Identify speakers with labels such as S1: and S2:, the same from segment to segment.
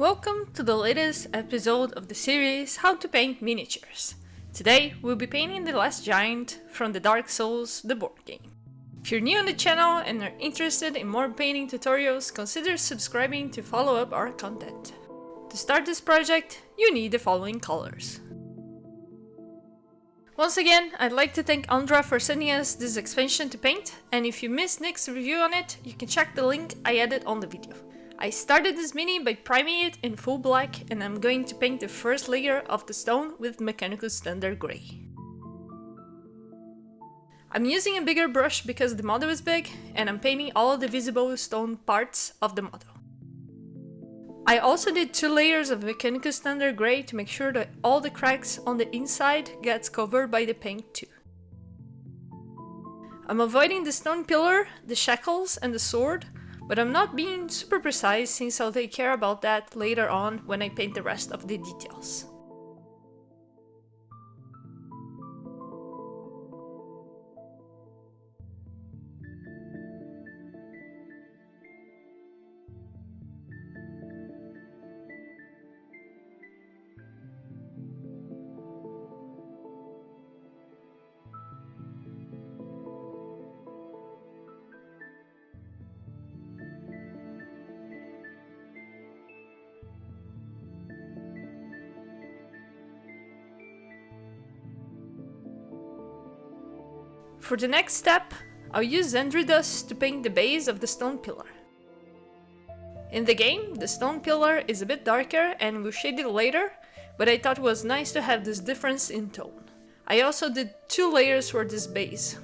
S1: Welcome to the latest episode of the series How to Paint Miniatures. Today we'll be painting the last giant from the Dark Souls, the board game. If you're new on the channel and are interested in more painting tutorials, consider subscribing to follow up our content. To start this project, you need the following colors. Once again, I'd like to thank Andra for sending us this expansion to paint, and if you missed Nick's review on it, you can check the link I added on the video. I started this mini by priming it in full black, and I'm going to paint the first layer of the stone with Mechanical Standard Grey. I'm using a bigger brush because the model is big, and I'm painting all the visible stone parts of the model. I also did 2 layers of Mechanical Standard Grey to make sure that all the cracks on the inside gets covered by the paint too. I'm avoiding the stone pillar, the shackles and the sword, but I'm not being super precise since I'll take care about that later on when I paint the rest of the details. For the next step, I'll use Zendri Dust to paint the base of the stone pillar. In the game, the stone pillar is a bit darker and we'll shade it later, but I thought it was nice to have this difference in tone. I also did 2 layers for this base.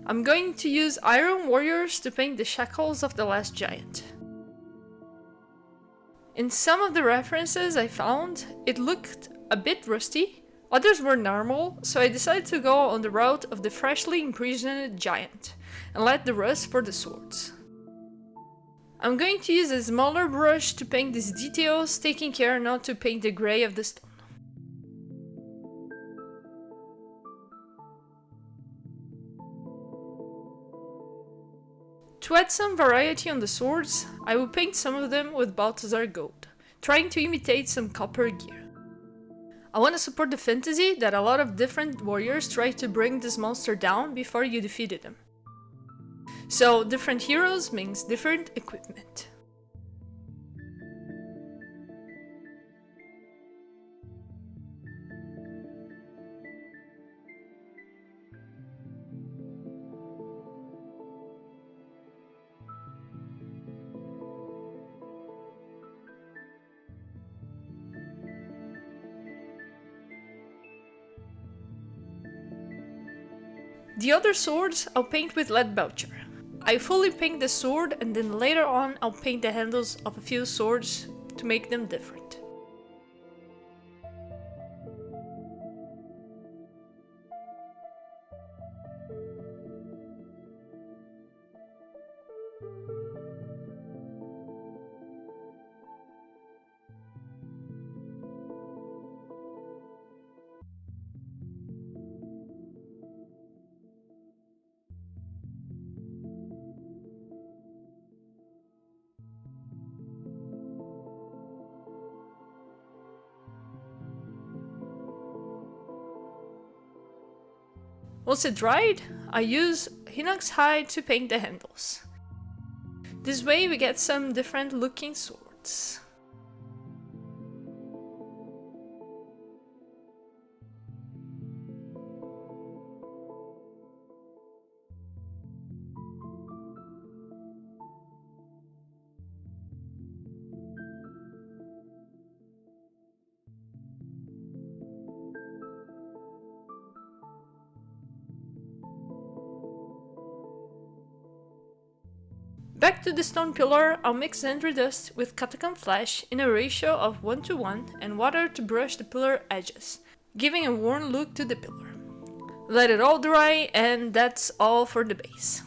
S1: I'm going to use Iron Warriors to paint the shackles of the last giant. In some of the references I found, it looked a bit rusty, others were normal, so I decided to go on the route of the freshly imprisoned giant, and let the rust for the swords. I'm going to use a smaller brush to paint these details, taking care not to paint the grey of the stone. To add some variety on the swords, I will paint some of them with Balthazar Gold, trying to imitate some copper gear. I want to support the fantasy that a lot of different warriors try to bring this monster down before you defeated him. So different heroes means different equipment. The other swords I'll paint with Lead Belcher. I fully paint the sword and then later on I'll paint the handles of a few swords to make them different. Once it dried, I use Hinox hide to paint the handles. This way we get some different looking swords. Back to the stone pillar, I'll mix Zendri Dust with Catacomb Flash in a ratio of 1:1 and water to brush the pillar edges. giving a worn look to the pillar. Let it all dry, and that's all for the base.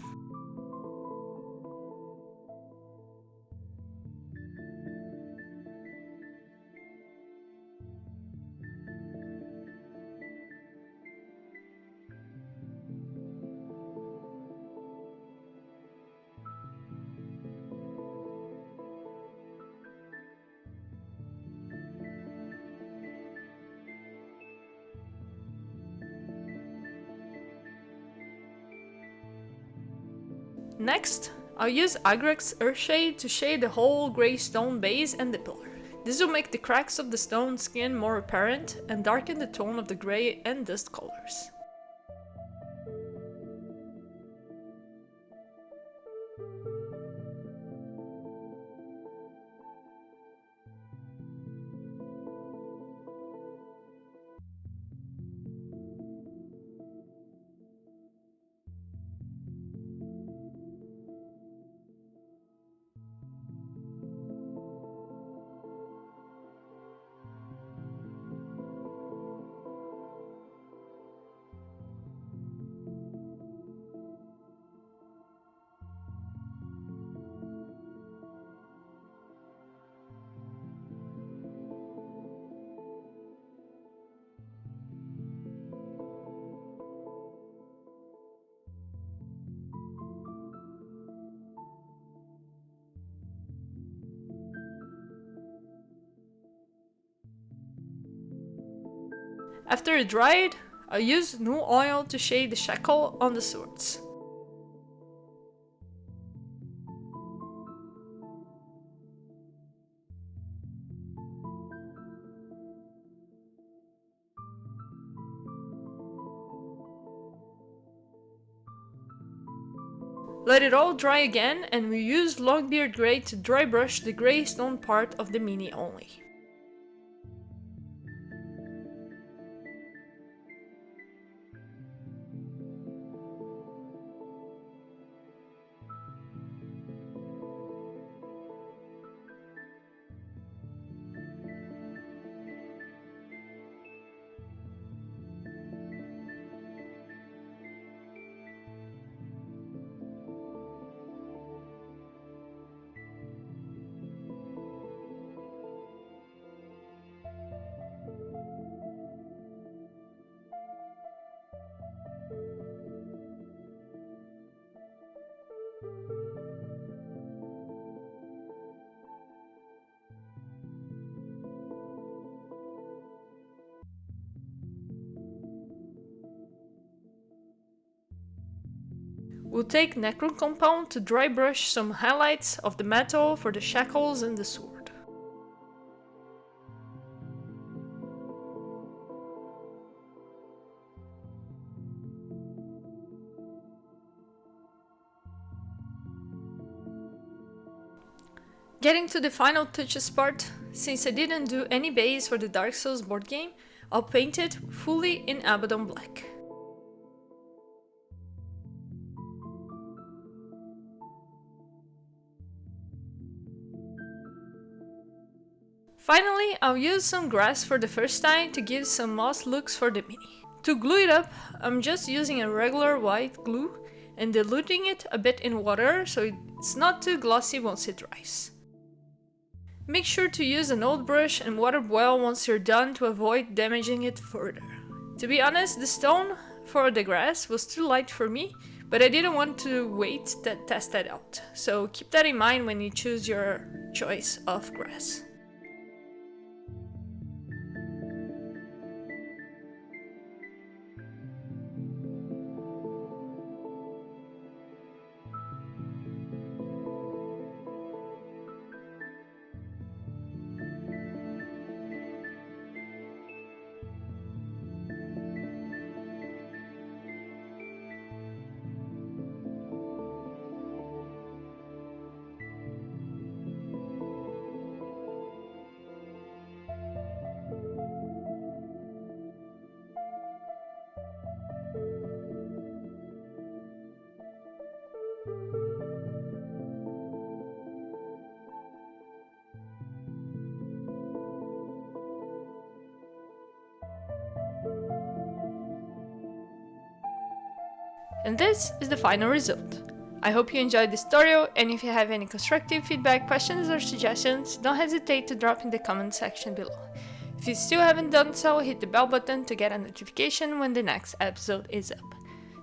S1: Next, I'll use Agrex Earthshade to shade the whole grey stone base and the pillar. This will make the cracks of the stone skin more apparent and darken the tone of the grey and dust colors. After it dried, I'll use new oil to shade the shackle on the swords. Let it all dry again, and we use Longbeard Grey to dry brush the grey stone part of the mini only. We'll take Necron Compound to dry brush some highlights of the metal for the shackles and the sword. Getting to the final touches part, since I didn't do any base for the Dark Souls board game, I'll paint it fully in Abaddon Black. Finally, I'll use some grass for the first time to give some moss looks for the mini. To glue it up, I'm just using a regular white glue and diluting it a bit in water so it's not too glossy once it dries. Make sure to use an old brush and water well once you're done to avoid damaging it further. To be honest, the stone for the grass was too light for me, but I didn't want to wait to test that out, so keep that in mind when you choose your choice of grass. And this is the final result. I hope you enjoyed this tutorial, and if you have any constructive feedback, questions or suggestions, don't hesitate to drop in the comment section below. If you still haven't done so, hit the bell button to get a notification when the next episode is up.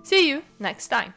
S1: See you next time!